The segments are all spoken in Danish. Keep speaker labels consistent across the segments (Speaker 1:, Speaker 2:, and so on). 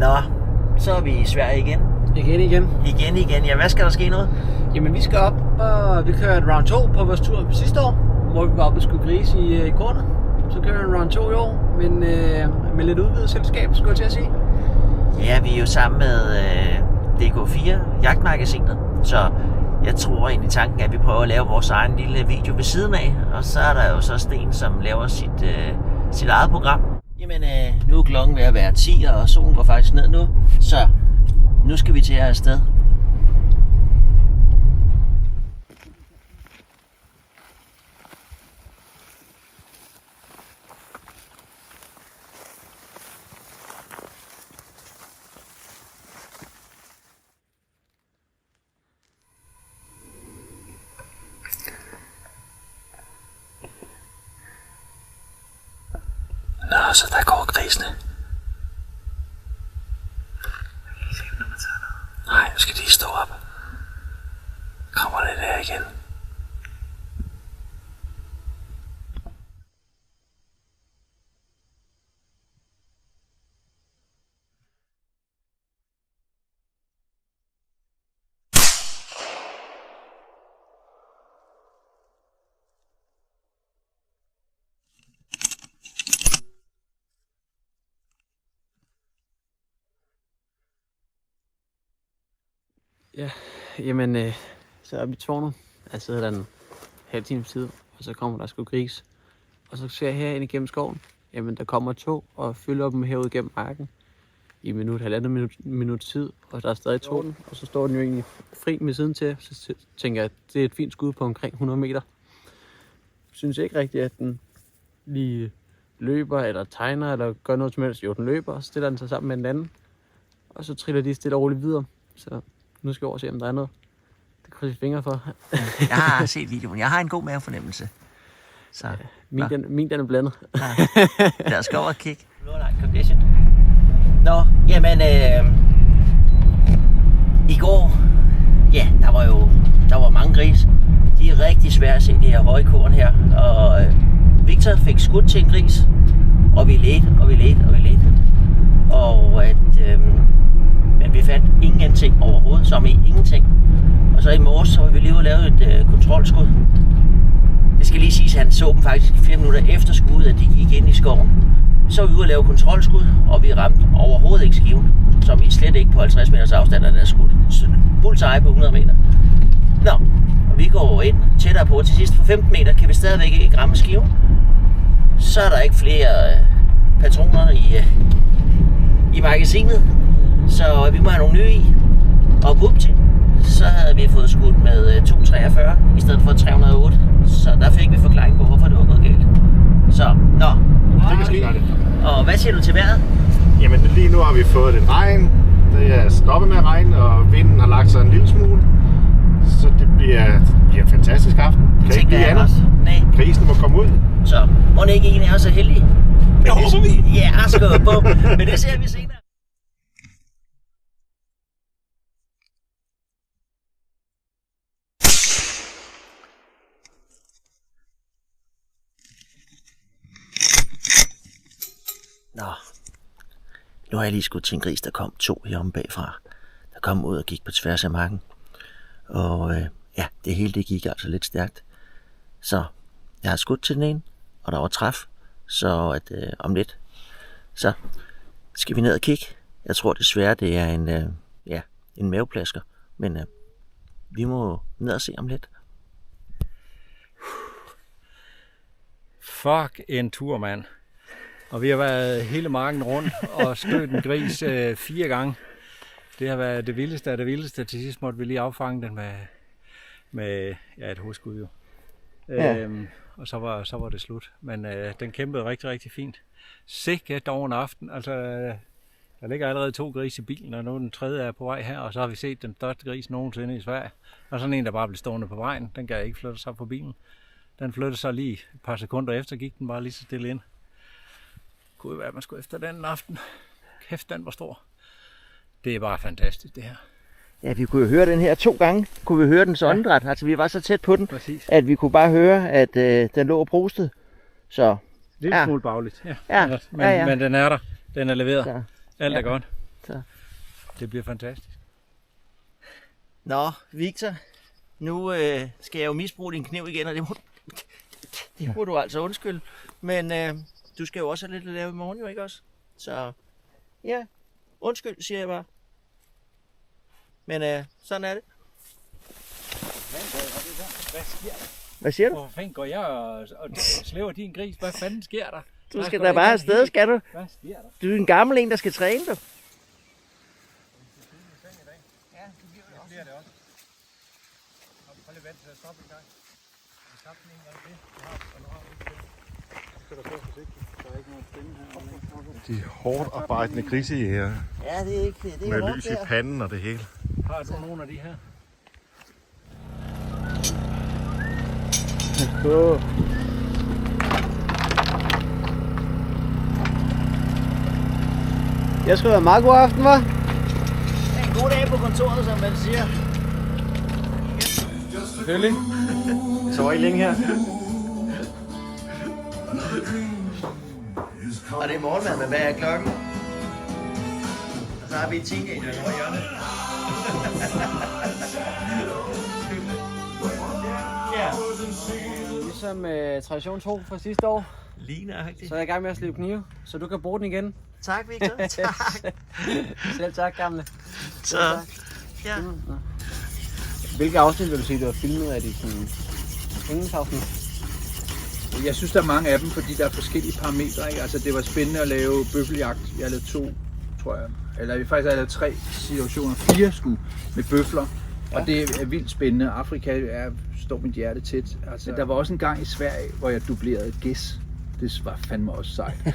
Speaker 1: Nå, så er vi i Sverige igen. Igen. Ja, hvad skal der ske noget?
Speaker 2: Jamen vi skal op, og vi kører et round 2 på vores tur sidste år, hvor vi var oppe og skulle grise i kornet. Så kører vi en round 2 i år, men med lidt udvidet selskab, skulle jeg til at sige.
Speaker 1: Ja, vi er jo sammen med DK4, jagtmagasinet, så jeg tror egentlig tanken er, at vi prøver at lave vores egen lille video ved siden af, og så er der jo så Sten, som laver sit eget program. Jamen, nu er klokken ved at være 10, og solen går faktisk ned nu, så nu skal vi til at afsted. Nå, så der går grisene. Nej, nu skal de stå op. Kommer det der igen?
Speaker 2: Ja, jamen så er vi tårnet. Jeg sidder der en halv time tid, og så kommer der sgu gris. Og så ser jeg herinde igennem skoven, jamen der kommer tog og fylder dem herud gennem marken i halvandet minut tid, og der er stadig tog, og så står den jo egentlig fri med siden til, så tænker jeg, at det er et fint skud på omkring 100 meter. Jeg synes ikke rigtigt, at den lige løber, eller tegner, eller gør noget som helst. Jo, den løber, og så stiller den sig sammen med en anden, og så triller de stille og roligt videre. Så nu skal jeg over se, om der er noget. Det krydser fingre for.
Speaker 1: Jeg har set videoen. Jeg har en god mavefornemmelse. Så,
Speaker 2: min den er blandet.
Speaker 1: Ja. Lad os gå over og kigge. Nå, jamen, i går, ja, der var mange gris. De er rigtig svære at se, de her høje korn her. Og Victor fik skudt til en gris, og vi ledte. Og men vi fandt ingenting overhovedet, som i ingenting. Og så i morges, så var vi lige ude og lave et kontrolskud. Det skal lige siges, at han så dem faktisk 4 minutter efter skuddet, at de gik ind i skoven. Så var vi ude og lave kontrolskud, og vi ramte overhovedet ikke skiven, som i slet ikke på 50 meters afstand af deres skud. Bullseye på 100 meter. Nå, og vi går ind tættere på. Til sidst på 15 meter kan vi stadigvæk ikke ramme skiven. Så er der ikke flere patroner i magasinet. Så vi må have nogle nye i. Og vupti, så havde vi fået skudt med 243 i stedet for 308. Så der fik vi forklaring på, hvorfor det var gået galt. Så, nå.
Speaker 3: Det kan ske det.
Speaker 1: Og hvad siger du til vejret?
Speaker 3: Jamen lige nu har vi fået lidt regn. Det er stoppet med at regne, og vinden har lagt sig en lille smule. Så det bliver en fantastisk aften. Kan ikke blive andet.
Speaker 1: Nej.
Speaker 3: Grisen må komme ud.
Speaker 1: Så må ikke en af os er heldige.
Speaker 3: Det håber vi.
Speaker 1: Ja, skål på. Men det ser vi senere. Nå, nu har jeg lige skudt til en gris, der kom 2 heromme bagfra. Der kom ud og gik på tværs af marken. Og ja, det hele det gik altså lidt stærkt. Så jeg har skudt til den ene, og der var træf. Så at om lidt, så skal vi ned og kigge. Jeg tror desværre, det er en maveplasker. Men vi må ned og se om lidt.
Speaker 4: Fuck en tur, mand. Og vi har været hele marken rundt og skødt en gris 4 gange. Det har været det vildeste af det vildeste. Til sidst måtte vi lige affange den med et hovedskud jo. Ja. Og så var det slut. Men den kæmpede rigtig, rigtig fint. Sikkert over en aften. Altså, der ligger allerede 2 grise i bilen, og nu den tredje er på vej her. Og så har vi set den største gris nogensinde i Sverige. Og sådan en, der bare blev stående på vejen. Den kan ikke flytte sig på bilen. Den flyttede sig lige et par sekunder efter, gik den bare lige så stille ind. Kunne være, at man skulle efter den aften. Kæft, den var stor. Det er bare fantastisk, det her.
Speaker 1: Ja, vi kunne jo høre den her 2 gange. Kunne vi høre den så åndedræt. Altså, vi var så tæt på den,
Speaker 4: præcis,
Speaker 1: at vi kunne bare høre, at den lå og prostede. Så
Speaker 4: lidt smule bagligt, ja. Men den er der. Den er leveret. Så, alt er godt.
Speaker 1: Så.
Speaker 4: Det bliver fantastisk.
Speaker 1: Nå, Victor, nu skal jeg jo misbruge din kniv igen, og det må du altså undskylde. Men du skal jo også have lidt at lave i morgen, jo ikke også? Så ja, undskyld, siger jeg bare. Men sådan er det.
Speaker 4: Hvad sker der?
Speaker 1: Hvad siger du?
Speaker 4: Hvor fanden går jeg og slæver din gris? Hvad fanden sker der?
Speaker 1: Du skal da bare afsted, skal du?
Speaker 4: Hvad sker der?
Speaker 1: Du er en gammel en, der skal træne, du.
Speaker 4: Ja, det bliver det også. Hold lige vent til at stoppe en gang. Vi tabte den en gang til. Skal der stå forsigtigt? Der er ikke noget spændende her.
Speaker 3: De hårdt arbejdende grisejæger.
Speaker 1: Ja, det er ikke det. Det er
Speaker 3: Med lys i panden og det hele.
Speaker 4: Har du nogle af de her?
Speaker 2: Jeg skal have en meget god aften, hva'?
Speaker 1: Det er en god dag på kontoret, som man siger.
Speaker 2: Selvfølgelig. Så var I længe her.
Speaker 1: Og det er morgenmad, men hvad er klokken? Og så har vi en teenager over i hjørnet. Ja.
Speaker 2: Ligesom tradition 2 fra sidste år,
Speaker 1: Ligneragtigt.
Speaker 2: så er jeg i gang med at slive knive, så du kan bruge den igen.
Speaker 1: Tak, Victor. Tak.
Speaker 2: Selv tak, gamle.
Speaker 1: Så, ja.
Speaker 2: Hvilke afsnit vil du sige, du har filmet af de sådan yndlingsafsnit?
Speaker 5: Jeg synes, der er mange af dem, fordi der er forskellige parametre. Ikke? Altså, det var spændende at lave bøffeljagt. Jeg har lavet 2, tror jeg. Eller faktisk har jeg lavet 3 situationer. 4 sgu med bøfler. Ja. Og det er vildt spændende. Afrika står mit hjerte tæt. Altså, der var også en gang i Sverige, hvor jeg dublerede gæs. Det var fandme også sejt.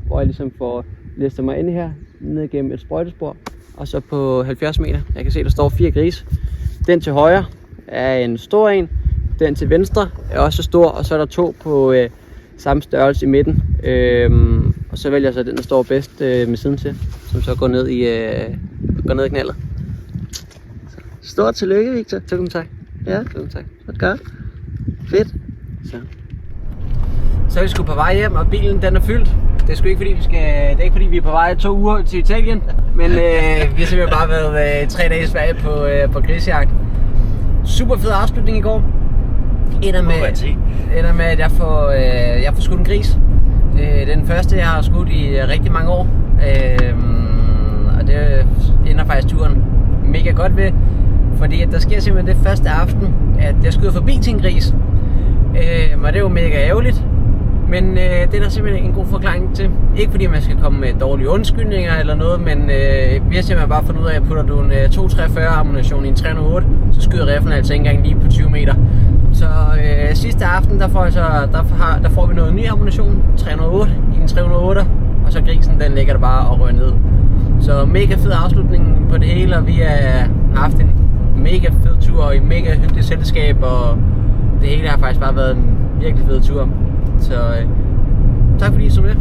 Speaker 2: Hvor jeg ligesom får listet mig ind her, ned gennem et sprøjtespor, og så på 70 meter. Jeg kan se, der står 4 grise. Den til højre er en stor en, den til venstre er også stor, og så er der 2 på samme størrelse i midten. Og så vælger jeg så den, der står bedst med siden til, som så går ned i knaldet.
Speaker 1: Stort tillykke, Victor.
Speaker 2: Tusind tak.
Speaker 1: Ja,
Speaker 2: Tusind tak.
Speaker 1: det er godt. Fedt.
Speaker 2: Så er vi sgu på vej hjem, og bilen den er fyldt. Det er sgu ikke fordi vi er på vej 2 uger til Italien, men vi har simpelthen bare været 3 dage i Sverige på grisejagt. Super fed afslutning i går. Ender med at jeg får skudt en gris. Det er den første jeg har skudt i rigtig mange år. Og det ender faktisk turen mega godt ved, fordi der sker simpelthen det første aften, at jeg skyder forbi til en gris. Og det er jo mega ærgerligt. Men det er der simpelthen en god forklaring til. Ikke fordi man skal komme med dårlige undskyldninger eller noget, men vi har simpelthen bare fundet ud af, at putter du en 243 ammunition i en 308, så skyder riflen altså ikke engang lige på 20 meter. Så sidste aften, der får vi noget ny ammunition, 308 i en 308, og så grisen den ligger der bare og rører ned. Så mega fed afslutning på det hele, og vi har haft en mega fed tur og et mega hyggeligt selskab, og det hele har faktisk bare været en virkelig fed tur. Så tak fordi I så med.